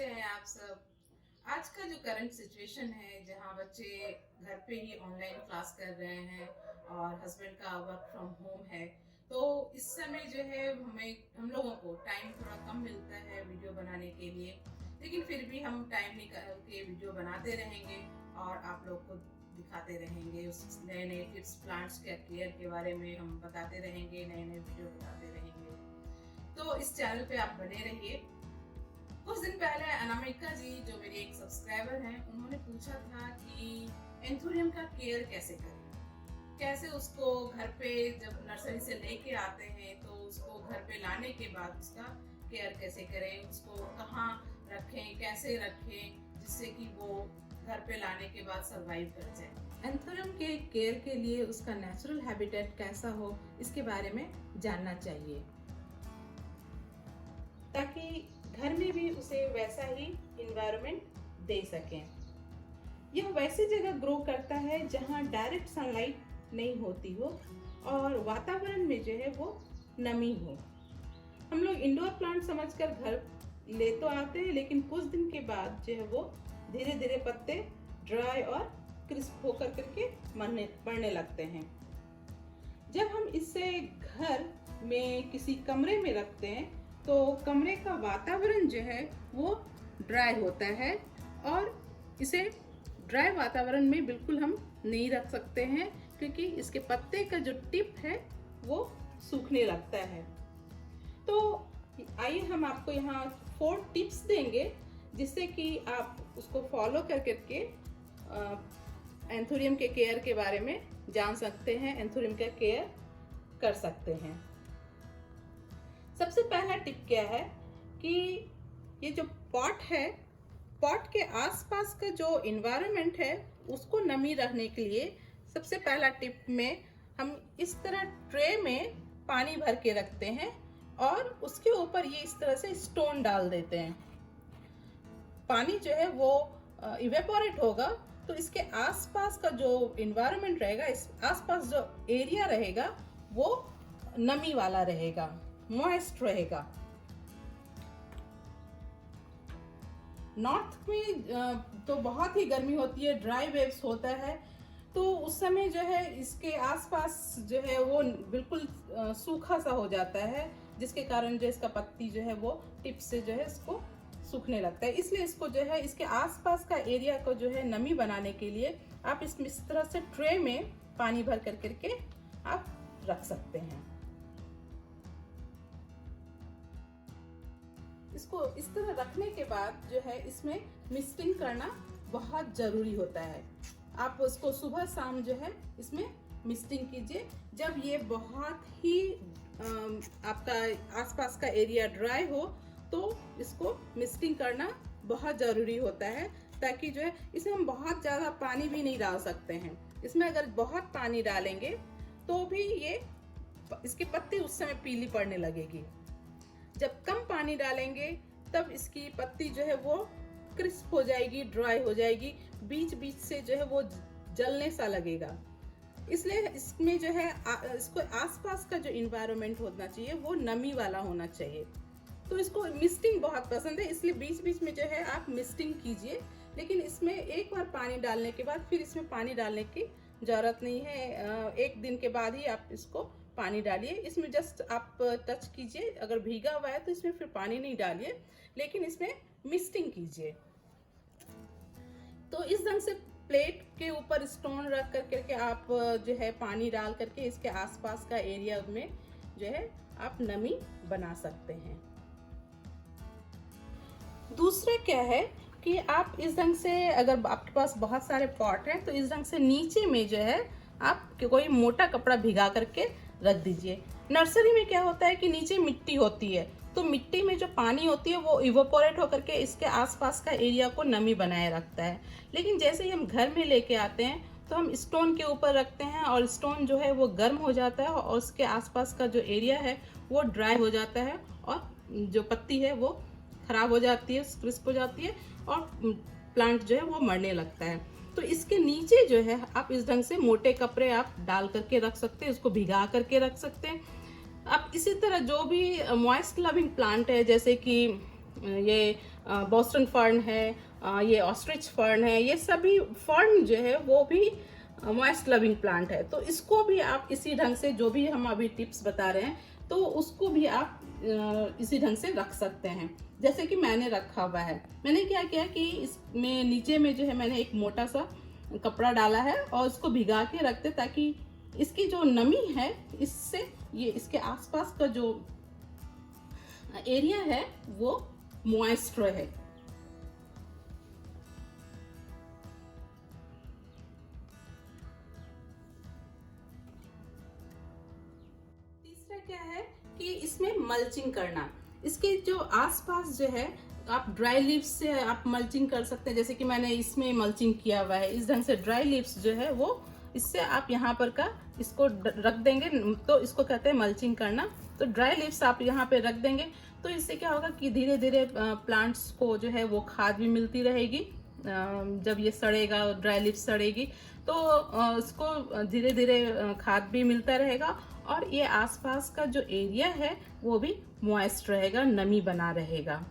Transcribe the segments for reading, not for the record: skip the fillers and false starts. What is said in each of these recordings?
हैं आप सब। आज का जो करंट सिचुएशन है, जहाँ बच्चे घर पे ही ऑनलाइन क्लास कर रहे हैं और हस्बैंड का वर्क फ्रॉम होम है, तो इस समय जो है हम लोगों को टाइम थोड़ा कम मिलता है वीडियो बनाने के लिए। लेकिन फिर भी हम टाइम निकाल के वीडियो बनाते रहेंगे और आप लोग को दिखाते रहेंगे। उस नए नए टिप्स, प्लांट्स के केयर के बारे में हम बताते रहेंगे, नए नए वीडियो बताते रहेंगे। तो इस चैनल पे आप बने रहिए। कुछ दिन पहले अनामिका जी, जो मेरे एक सब्सक्राइबर हैं, उन्होंने पूछा था कि एंथोरियम का केयर कैसे करें, कैसे उसको घर पे जब नर्सरी से लेके आते हैं तो उसको घर पे लाने के बाद उसका केयर कैसे करें, उसको कहाँ रखें, कैसे रखें, जिससे कि वो घर पे लाने के बाद सरवाइव कर जाए। एंथोरियम के केयर के लिए उसका नेचुरल हैबिटेट कैसा हो, इसके बारे में जानना चाहिए, ताकि घर में भी उसे वैसा ही इन्वायरमेंट दे सकें। यह वैसी जगह ग्रो करता है जहां डायरेक्ट सनलाइट नहीं होती हो और वातावरण में जो है वो नमी हो। हम लोग इंडोर प्लांट समझकर घर ले तो आते हैं, लेकिन कुछ दिन के बाद जो है वो धीरे धीरे पत्ते ड्राई और क्रिस्प होकर करके बढ़ने लगते हैं। जब हम इसे घर में किसी कमरे में रखते हैं तो कमरे का वातावरण जो है वो ड्राई होता है और इसे ड्राई वातावरण में बिल्कुल हम नहीं रख सकते हैं, क्योंकि इसके पत्ते का जो टिप है वो सूखने लगता है। तो आइए हम आपको यहाँ 4 टिप्स देंगे, जिससे कि आप उसको फॉलो कर करके एंथोरियम के केयर के बारे में जान सकते हैं, एंथोरियम का केयर कर सकते हैं। सबसे पहला टिप क्या है कि ये जो पॉट है, पॉट के आसपास का जो इन्वायरमेंट है उसको नमी रखने के लिए सबसे पहला टिप में हम इस तरह ट्रे में पानी भर के रखते हैं और उसके ऊपर ये इस तरह से स्टोन डाल देते हैं। पानी जो है वो इवेपोरेट होगा तो इसके आसपास का जो इन्वायरमेंट रहेगा, इस आसपास जो एरिया रहेगा वो नमी वाला रहेगा, मॉइस्ट रहेगा। नॉर्थ में तो बहुत ही गर्मी होती है, ड्राई वेव्स होता है, तो उस समय जो है इसके आसपास जो है वो बिल्कुल सूखा सा हो जाता है, जिसके कारण जो इसका पत्ती जो है वो टिप से जो है इसको सूखने लगता है। इसलिए इसको जो है इसके आसपास का एरिया को जो है नमी बनाने के लिए आप इस तरह से ट्रे में पानी भर कर करके आप रख सकते हैं। इसको इस तरह रखने के बाद जो है इसमें मिस्टिंग करना बहुत ज़रूरी होता है। आप उसको सुबह शाम जो है इसमें मिस्टिंग कीजिए। जब ये बहुत ही आपका आसपास का एरिया ड्राई हो तो इसको मिस्टिंग करना बहुत ज़रूरी होता है, ताकि जो है इसमें हम बहुत ज़्यादा पानी भी नहीं डाल सकते हैं। इसमें अगर बहुत पानी डालेंगे तो भी ये इसके पत्ती उस समय पीली पड़ने लगेगी। जब कम पानी डालेंगे तब इसकी पत्ती जो है वो क्रिस्प हो जाएगी, ड्राई हो जाएगी, बीच बीच से जो है वो जलने सा लगेगा। इसलिए इसमें जो है इसको आसपास का जो इन्वायरमेंट होना चाहिए वो नमी वाला होना चाहिए। तो इसको मिस्टिंग बहुत पसंद है, इसलिए बीच बीच में जो है आप मिस्टिंग कीजिए। लेकिन इसमें एक बार पानी डालने के बाद फिर इसमें पानी डालने की ज़रूरत नहीं है। एक दिन के बाद ही आप इसको पानी डालिए। इसमें जस्ट आप टच कीजिए, अगर भीगा हुआ है तो इसमें फिर पानी नहीं डालिए, लेकिन इसमें मिस्टिंग कीजिए। तो इस ढंग से प्लेट के ऊपर स्टोन रख करके आप जो है पानी डाल करके इसके आसपास का एरिया में जो है आप नमी बना सकते हैं। दूसरा क्या है कि आप इस ढंग से, अगर आपके पास बहुत सारे पॉट हैं तो इस ढंग से नीचे में जो है आप कोई मोटा कपड़ा भिगा करके रख दीजिए। नर्सरी में क्या होता है कि नीचे मिट्टी होती है, तो मिट्टी में जो पानी होती है वो इवोपोरेट होकर के इसके आसपास का एरिया को नमी बनाए रखता है। लेकिन जैसे ही हम घर में लेके आते हैं तो हम स्टोन के ऊपर रखते हैं और स्टोन जो है वो गर्म हो जाता है और उसके आसपास का जो एरिया है वो ड्राई हो जाता है और जो पत्ती है वो खराब हो जाती है, क्रिस्प हो जाती है और प्लांट जो है वो मरने लगता है। तो इसके नीचे जो है आप इस ढंग से मोटे कपड़े आप डाल करके रख सकते हैं, उसको भिगा करके रख सकते हैं। आप इसी तरह जो भी मॉइस्ट लविंग प्लांट है, जैसे कि ये बोस्टन फर्न है, ये ऑस्ट्रिच फर्न है, ये सभी फर्न जो है वो भी मॉइस्ट लविंग प्लांट है। तो इसको भी आप इसी ढंग से, जो भी हम अभी टिप्स बता रहे हैं, तो उसको भी आप इसी ढंग से रख सकते हैं जैसे कि मैंने रखा हुआ है। मैंने क्या किया कि इसमें नीचे में जो है मैंने एक मोटा सा कपड़ा डाला है और उसको भिगा के रखते, ताकि इसकी जो नमी है इससे ये इसके आसपास का जो एरिया है वो मॉइस्ट रहे। तीसरा क्या है कि इसमें मल्चिंग करना। इसके जो आसपास जो है आप ड्राई लीव्स से आप मल्चिंग कर सकते हैं, जैसे कि मैंने इसमें मल्चिंग किया हुआ है। इस ढंग से ड्राई लीव्स जो है वो इससे आप यहाँ पर का इसको रख देंगे, तो इसको कहते हैं मल्चिंग करना। तो ड्राई लीव्स आप यहाँ पे रख देंगे तो इससे क्या होगा कि धीरे धीरे प्लांट्स को जो है वो खाद भी मिलती रहेगी। जब ये सड़ेगा, ड्राई लीव्स सड़ेगी, तो इसको धीरे धीरे खाद भी मिलता रहेगा और ये आसपास का जो एरिया है वो भी मॉइस्ट रहेगा, नमी बना रहेगा।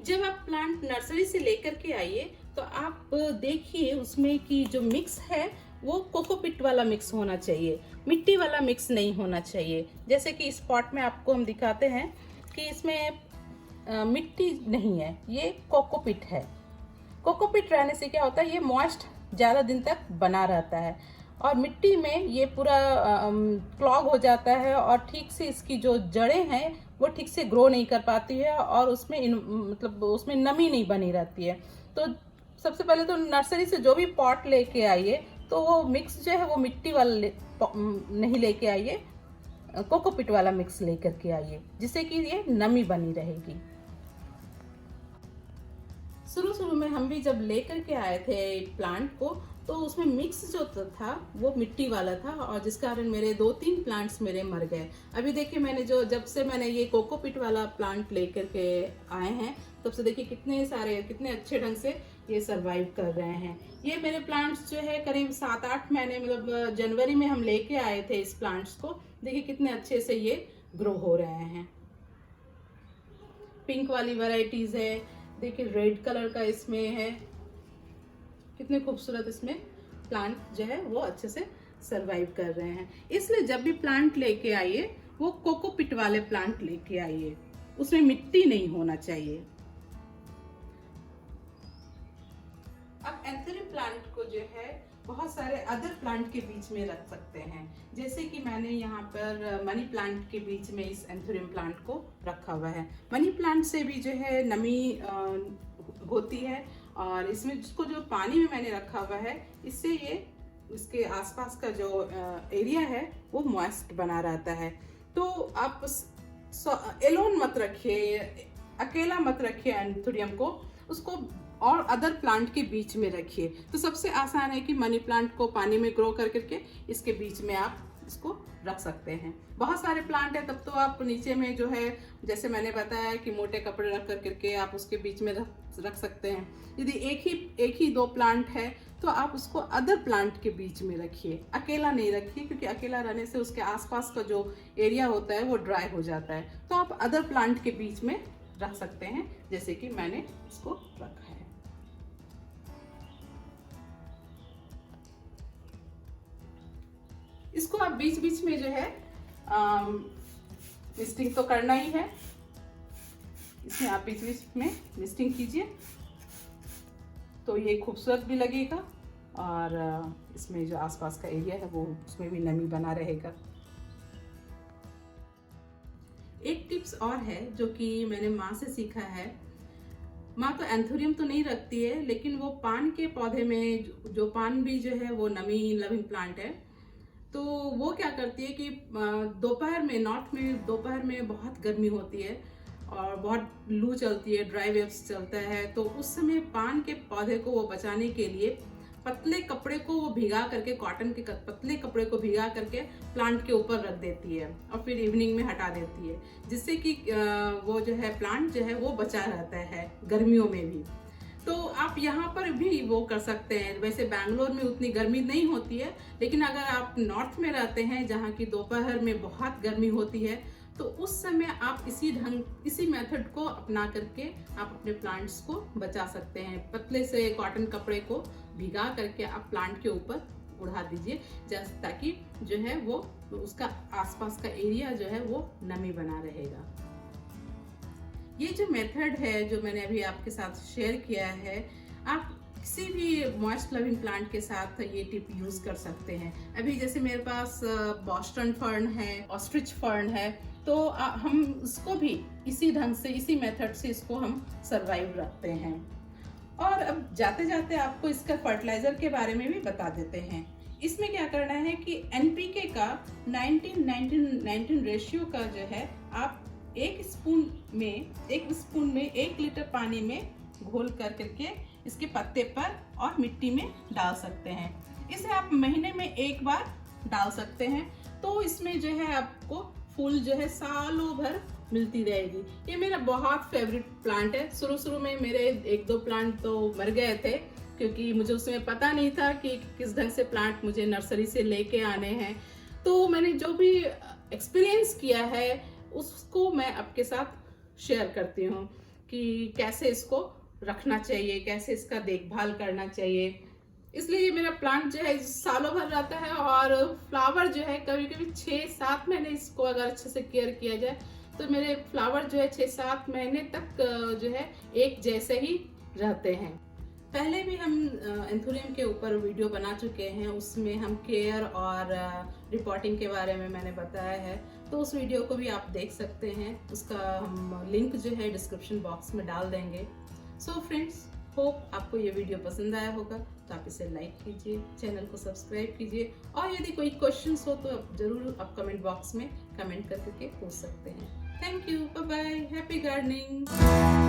जब आप प्लांट नर्सरी से लेकर के आइए तो आप देखिए उसमें कि जो मिक्स है वो कोकोपीट वाला मिक्स होना चाहिए, मिट्टी वाला मिक्स नहीं होना चाहिए। जैसे कि इस पॉट में आपको हम दिखाते हैं कि इसमें मिट्टी नहीं है, ये कोकोपीट है। कोकोपीट रहने से क्या होता है, ये मॉइस्ट ज़्यादा दिन तक बना रहता है और मिट्टी में ये पूरा क्लॉग हो जाता है और ठीक से इसकी जो जड़ें हैं वो ठीक से ग्रो नहीं कर पाती है और उसमें मतलब उसमें नमी नहीं बनी रहती है। तो सबसे पहले तो नर्सरी से जो भी पॉट लेके आइए तो वो मिक्स जो है वो मिट्टी वाला नहीं लेके आइए, कोकोपीट वाला मिक्स लेकर के आइए, जिससे कि ये नमी बनी रहेगी। शुरू में हम भी जब लेकर के आए थे प्लांट को तो उसमें मिक्स जो था वो मिट्टी वाला था और जिस कारण मेरे 2-3 प्लांट्स मेरे मर गए। अभी देखिए मैंने जब से मैंने ये कोकोपीट वाला प्लांट लेकर के आए हैं तब से देखिए कितने अच्छे ढंग से ये सरवाइव कर रहे हैं। ये मेरे प्लांट्स जो है करीब 7-8 महीने, मतलब जनवरी में हम लेके आए थे इस प्लांट्स को। देखिए कितने अच्छे से ये ग्रो हो रहे हैं। पिंक वाली वैरायटीज है, देखिए रेड कलर का इसमें है, कितने खूबसूरत इसमें प्लांट जो है वो अच्छे से सरवाइव कर रहे हैं। इसलिए जब भी प्लांट लेके आइए वो कोकोपीट वाले प्लांट लेके आइए, उसमें मिट्टी नहीं होना चाहिए। अब एंथेरियम प्लांट को जो है बहुत सारे अदर प्लांट के बीच में रख सकते हैं, जैसे कि मैंने यहाँ पर मनी प्लांट के बीच में इस एंथेरियम प्लांट को रखा हुआ है। मनी प्लांट से भी जो है नमी होती है और इसमें जिसको जो पानी में मैंने रखा हुआ है इससे ये इसके आसपास का जो एरिया है वो मॉइस्ट बना रहता है। तो आप एलोन मत रखिए, अकेला मत रखिए एंथेरियम को, उसको और अदर प्लांट के बीच में रखिए। तो सबसे आसान है कि मनी प्लांट को पानी में ग्रो कर करके इसके बीच में आप इसको रख सकते हैं। बहुत सारे प्लांट है तब तो आप नीचे में जो है जैसे मैंने बताया कि मोटे कपड़े रख कर करके आप उसके बीच में रख सकते हैं। यदि एक ही 2 प्लांट है तो आप उसको अदर प्लांट के बीच में रखिए, अकेला नहीं रखिए, क्योंकि अकेला रहने से उसके आसपास का जो एरिया होता है वो ड्राई हो जाता है। तो आप अदर प्लांट के बीच में रख सकते हैं, जैसे कि मैंने इसको रखा है। इसको आप बीच बीच में जो है मिस्टिंग तो करना ही है, इसमें आप बीच बीच में मिस्टिंग कीजिए तो ये खूबसूरत भी लगेगा और इसमें जो आसपास का एरिया है वो उसमें भी नमी बना रहेगा। एक टिप्स और है जो कि मैंने माँ से सीखा है। माँ तो एंथेरियम तो नहीं रखती है, लेकिन वो पान के पौधे में जो पान भी जो है वो नमी लविंग प्लांट है, तो वो क्या करती है कि दोपहर में, नॉर्थ में दोपहर में बहुत गर्मी होती है और बहुत लू चलती है, ड्राई वेव्स चलता है। तो उस समय पान के पौधे को वो बचाने के लिए पतले कपड़े को वो भिगा करके, कॉटन के पतले कपड़े को भिगा करके प्लांट के ऊपर रख देती है और फिर इवनिंग में हटा देती है, जिससे कि वो जो है प्लांट जो है वो बचा रहता है गर्मियों में भी। तो आप यहाँ पर भी वो कर सकते हैं। वैसे बैंगलोर में उतनी गर्मी नहीं होती है, लेकिन अगर आप नॉर्थ में रहते हैं जहाँ की दोपहर में बहुत गर्मी होती है, तो उस समय आप इसी मेथड को अपना करके आप अपने प्लांट्स को बचा सकते हैं। पतले से कॉटन कपड़े को भिगा करके आप प्लांट के ऊपर उड़ा दीजिए, जैसे ताकि जो है वो उसका आसपास का एरिया जो है वो नमी बना रहेगा। ये जो मेथड है जो मैंने अभी आपके साथ शेयर किया है, आप किसी भी मॉइस्ट लविंग प्लांट के साथ ये टिप यूज कर सकते हैं। अभी जैसे मेरे पास बॉस्टन फर्न है, ऑस्ट्रिच फर्न है, तो हम उसको भी इसी ढंग से, इसी मेथड से इसको हम सरवाइव रखते हैं। और अब जाते जाते आपको इसका फर्टिलाइजर के बारे में भी बता देते हैं। इसमें क्या करना है कि NPK का 19-19-19 रेशियो का जो है आप एक स्पून में 1 लीटर पानी में घोल करके इसके पत्ते पर और मिट्टी में डाल सकते हैं। इसे आप महीने में एक बार डाल सकते हैं, तो इसमें जो है आपको फूल जो है सालों भर मिलती रहेगी। ये मेरा बहुत फेवरेट प्लांट है। शुरू में मेरे 1-2 प्लांट तो मर गए थे, क्योंकि मुझे उसमें पता नहीं था कि किस ढंग से प्लांट मुझे नर्सरी से लेके आने हैं। तो मैंने जो भी एक्सपीरियंस किया है उसको मैं आपके साथ शेयर करती हूँ कि कैसे इसको रखना चाहिए, कैसे इसका देखभाल करना चाहिए। इसलिए मेरा प्लांट जो है सालों भर रहता है, और फ्लावर जो है कभी कभी 6-7 महीने इसको अगर अच्छे से केयर किया जाए तो मेरे फ्लावर जो है 6-7 महीने तक जो है एक जैसे ही रहते हैं। पहले भी हम एंथुरियम के ऊपर वीडियो बना चुके हैं, उसमें हम केयर और रिपोर्टिंग के बारे में मैंने बताया है, तो उस वीडियो को भी आप देख सकते हैं। उसका हम लिंक जो है डिस्क्रिप्शन बॉक्स में डाल देंगे। सो फ्रेंड्स, होप आपको ये वीडियो पसंद आया होगा, तो आप इसे लाइक कीजिए, चैनल को सब्सक्राइब कीजिए, और यदि कोई क्वेश्चंस हो तो जरूर आप कमेंट बॉक्स में कमेंट करके पूछ सकते हैं। Thank you, bye bye, happy gardening.